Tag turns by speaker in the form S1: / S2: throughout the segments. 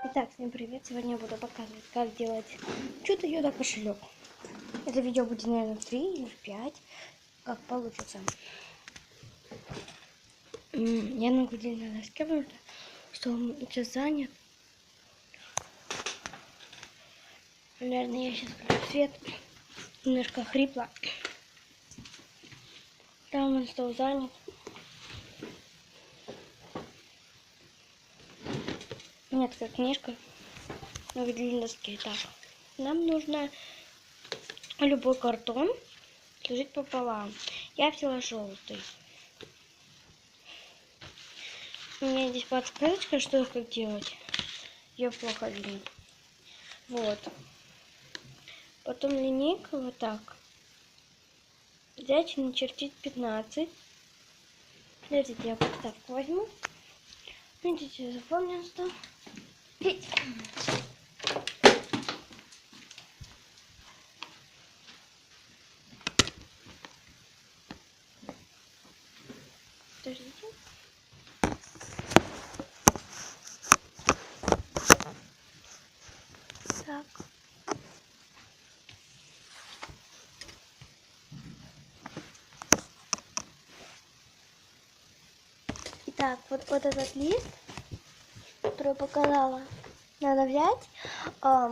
S1: Итак, всем привет! Сегодня я буду показывать, как делать чудо-юдо кошелек. Это видео будет, наверное, 3 или 5, как получится. Я находила на доске, потому что он сейчас занят. Наверное, я сейчас включу свет. Немножко хрипло. Там он стол занят. Нет, как книжка. На выделенной доске. Так, нам нужно любой картон сложить пополам. Я взяла желтый. У меня здесь подсказочка, что как делать. Ее плохо видно. Вот. Потом линейка вот так. Взять и начертить 15. Подождите, я подставку возьму. Видите, запомнил, что. Подождите. Так. Итак, вот этот лист, который я показала, надо взять как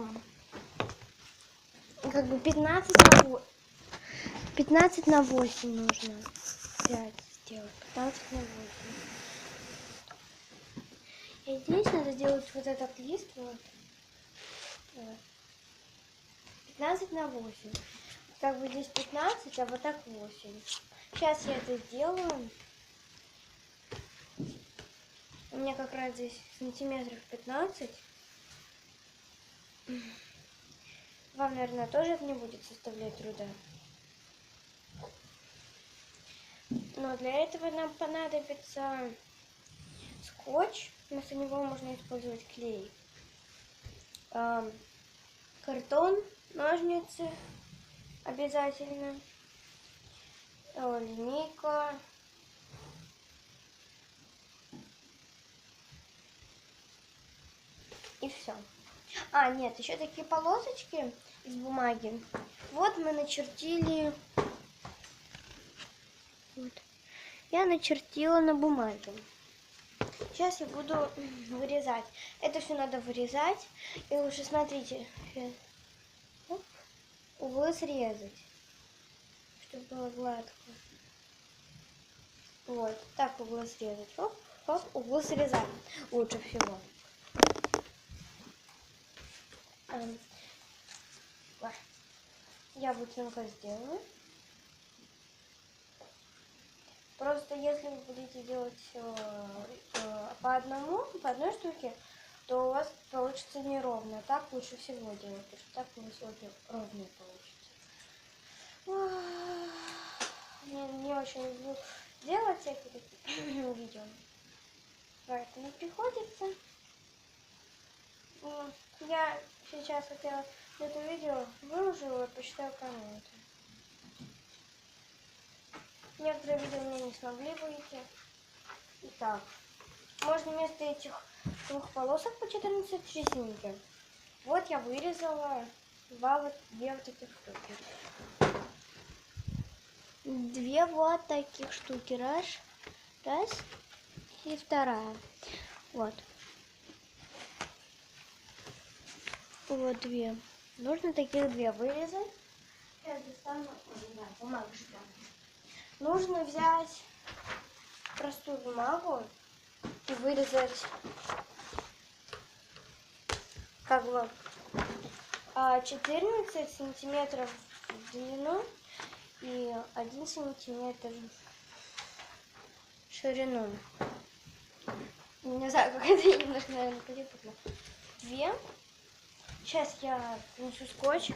S1: бы 15 на 8 нужно взять, сделать 15 на 8. И здесь надо сделать вот этот лист, вот 15 на 8. Как бы здесь 15, а вот так 8. Сейчас я это сделаю. У меня как раз здесь сантиметров 15. Вам, наверное, тоже это не будет составлять труда. Но для этого нам понадобится скотч. Вместо него можно использовать клей. Картон, ножницы обязательно. Линейка. И все. А, нет, еще такие полосочки из бумаги. Вот мы начертили. Вот. Я начертила на бумаге. Сейчас я буду вырезать. Это все надо вырезать. И лучше, смотрите, углы срезать, чтобы было гладко. Вот, так углы срезать. Оп, оп, углы срезаем. Лучше всего. Я быстренько сделаю. Просто если вы будете делать по одной штуке, то у вас получится неровно. Так лучше всего делать, потому что так у вас ровно получится. Не очень люблю делать всякие такие видео. Поэтому приходится. Я сейчас хотела это видео выложила, почитаю комменты. Некоторые видео мне не смогли выйти. Итак, можно вместо этих двух полосок по 14 резинки. Вот я вырезала две вот таких штуки. Две вот таких штуки. Раз. И вторая. Вот. Вот две. Нужно таких две вырезать. Сейчас достану бумагу. Нужно взять простую бумагу и вырезать как бы 14 сантиметров в длину и 1 сантиметр в ширину. Не знаю, как это немножко, наверное, перепутала. Две. Сейчас я принесу скотч.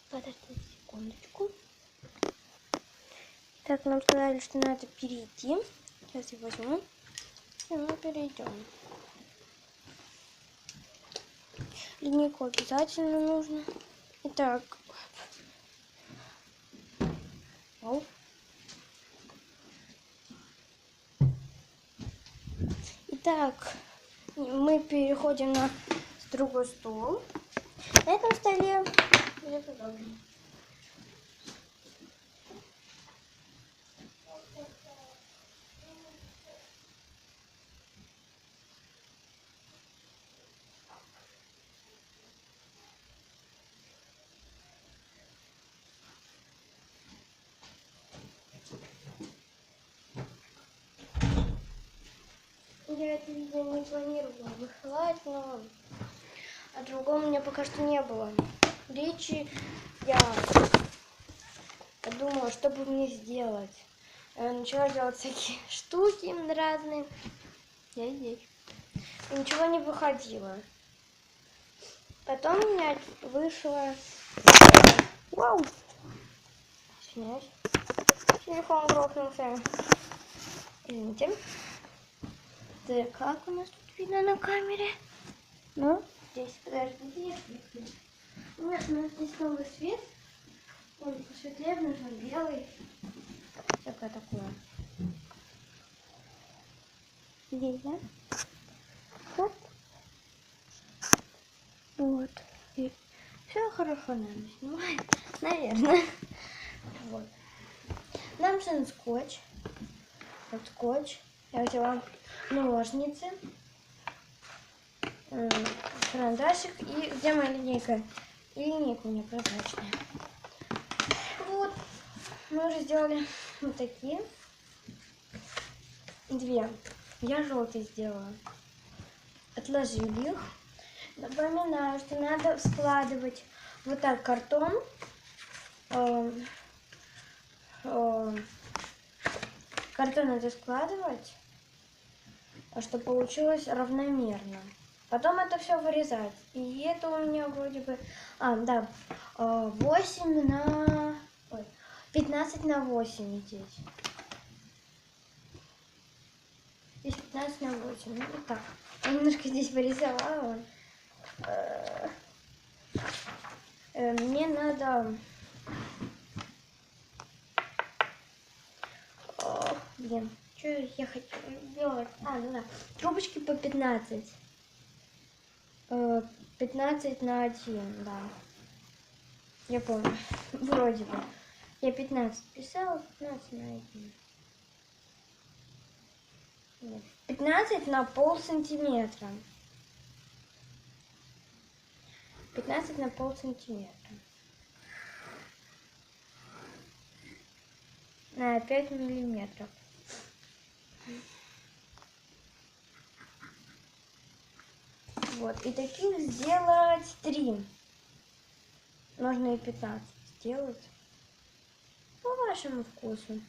S1: Подождите секундочку. Так, нам сказали, что надо перейти. Сейчас я возьму. И мы перейдем. Линейку обязательно нужно. Итак. Итак, мы переходим на другой стол. На этом столе будет удобно. Я это видео не планировала выхватить, но о другом у меня пока что не было речи. Я подумала, что бы мне сделать. Я начала делать всякие штуки разные. Я здесь. И ничего не выходило. Потом у меня вышло... Вау! Извиняюсь. Телефон грохнулся. Извините. Так, как у нас тут видно на камере? Ну, здесь, подождите, я включу. У нас здесь новый свет. Он посветлее, нужно белый. Всякое такое. Здесь, да? Вот. Вот. И все хорошо, наверное, снимает. Наверное. Вот. Нам нужен скотч. Вот скотч. Я взяла ножницы, карандашик и где моя линейка? И линейка у меня прозрачная. Вот. Мы уже сделали вот такие. Две. Я желтый сделала. Отложили их. Напоминаю, что надо складывать вот так картон. Картон надо складывать, чтобы получилось равномерно. Потом это все вырезать. И это у меня вроде бы... 15 на 8 здесь. Здесь 15 на 8. Ну вот так. Я немножко здесь вырисовала. Мне надо... Блин, что я хочу делать? Ну да. Трубочки по 15. 15 на 1, да. Я помню. Вроде бы. Я 15 писала, 15 на 1. Нет. 15 на полсантиметра. 15 на полсантиметра. На 5 миллиметров. Вот. И таких сделать 3. Можно и 15 сделать. По вашему вкусу.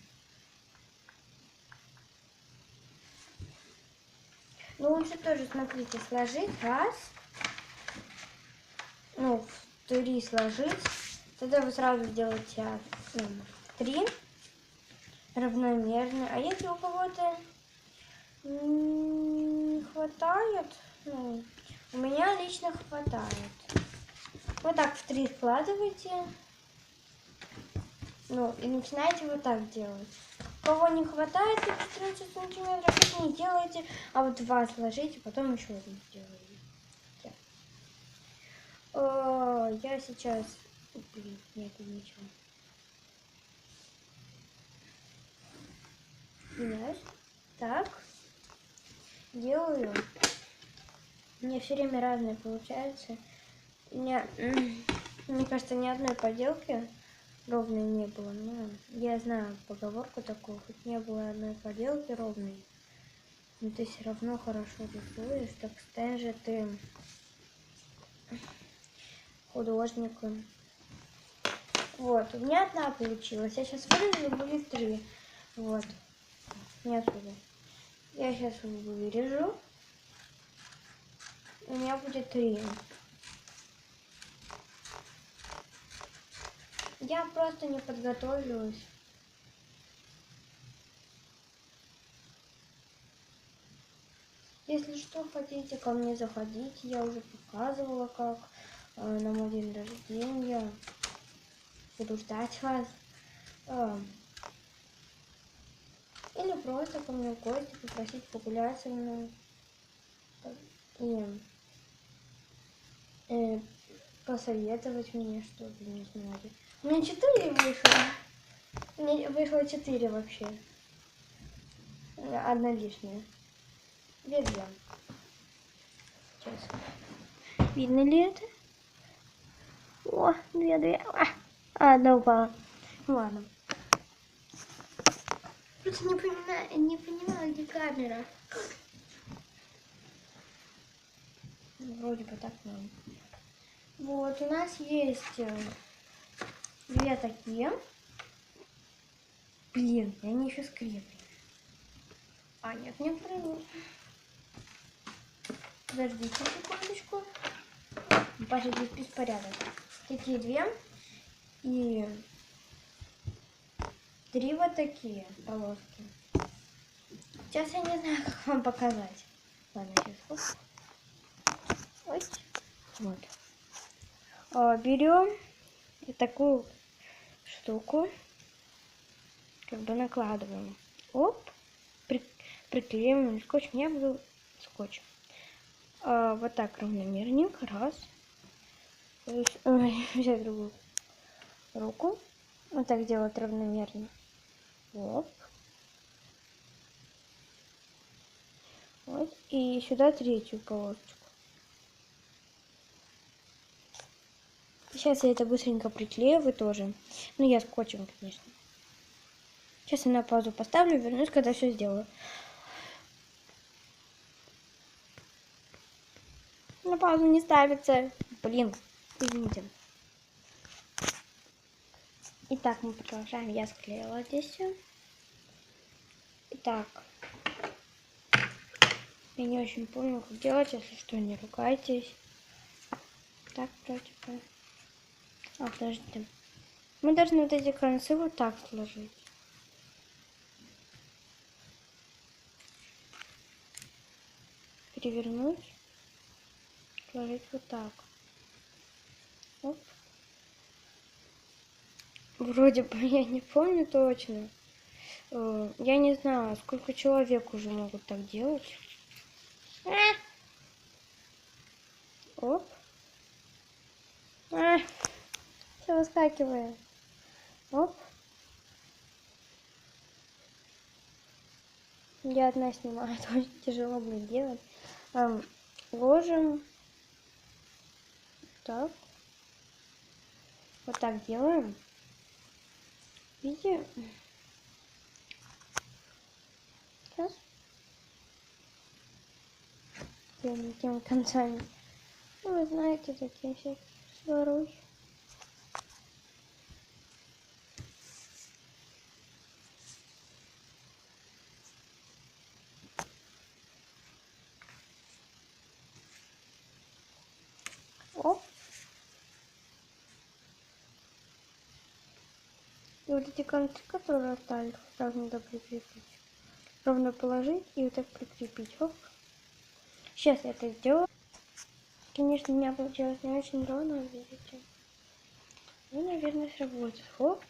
S1: Ну, лучше тоже, смотрите, сложить. Раз. Ну, в 3 сложить. Тогда вы сразу сделаете 3. Равномерно. А если у кого-то не хватает, ну, у меня лично хватает. Вот так в 3 складывайте. Ну, и начинаете вот так делать. У кого не хватает 14 сантиметров, так не делайте, а вот 2 сложите, потом еще один сделаете. Я сейчас... Блин, нет, ничего. Меняюсь. Так. Делаю. У меня все время разные получается. Мне кажется, ни одной поделки ровной не было. Но я знаю поговорку такую, хоть не было одной поделки ровной, но ты все равно хорошо рисуешь, так стань же ты художником. Вот, у меня одна получилась. Я сейчас вырежу, будет 3. Вот. Не отсюда. Я сейчас вырежу. У меня будет 3. Я просто не подготовилась. Если что, хотите ко мне заходить, я уже показывала, как на мой день рождения. Буду ждать вас. Или просто ко мне в гости попросить погулять со мной. и посоветовать мне, чтобы не знали. У меня 4 вышло. Мне вышло 4 вообще. Одна лишняя. 2. Сейчас. Видно ли это? О, 2. Одна упала. Ну ладно. Просто не понимаю, где камера. Вроде бы так надо. Вот, у нас есть 2 такие. Блин, они еще скреплены. А, нет, некоторые нет. Подождите секундочку. Паша, здесь беспорядок. Такие 2. И 3 вот такие полоски. Сейчас я не знаю, как вам показать. Ладно, сейчас. Ой. Вот. Берем такую штуку, как бы накладываем. Оп. Приклеиваем скотчем. Я буду скотчем. Вот так равномерненько. Раз. Взять другую руку. Вот так делать равномерно. Оп. Вот. И сюда 3-ю полосочку. Сейчас я это быстренько приклею, вы тоже. Ну, я скотчем, конечно. Сейчас я на паузу поставлю, вернусь, когда все сделаю. На паузу не ставится. Блин, извините. Итак, мы продолжаем. Я склеила здесь все. Итак. Я не очень помню, как делать, если что, не ругайтесь. Так, вроде бы. Подождите. Мы должны вот эти концы вот так сложить. Перевернуть. Сложить вот так. Оп. Вроде бы я не помню точно. Я не знаю, сколько человек уже могут так делать. Оп. Все выскакивает. Оп. Я одна снимаю, это очень тяжело будет делать. Ложим. Так. Вот так делаем. Видите? Сейчас. Делаем теми концами. Ну, вы знаете, такие всякие сварухи. Оп. И вот эти концы, которые остались, сразу надо прикрепить. Ровно положить и вот так прикрепить. Оп. Сейчас я это сделаю. Конечно, у меня получилось не очень ровно, видите. Ну, наверное, сработает. Хоп.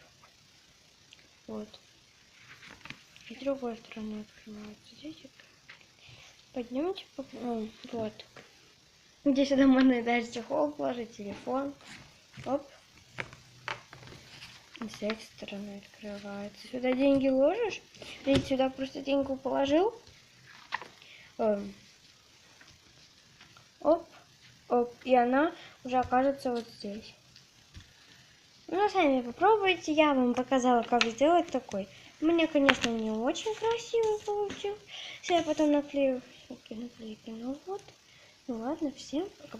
S1: Вот. И с другой стороны открывается. Здесь это. Поднимите. Вот. Здесь сюда можно даже чехол положить, телефон. Оп. И с этой стороны открывается. Сюда деньги ложишь. Видите, сюда просто деньгу положил. Оп. Оп. И она уже окажется вот здесь. Ну, сами попробуйте. Я вам показала, как сделать такой. Мне, конечно, не очень красиво получилось. Я потом наклею всякие наклейки. Ну вот. Ну ладно, всем пока.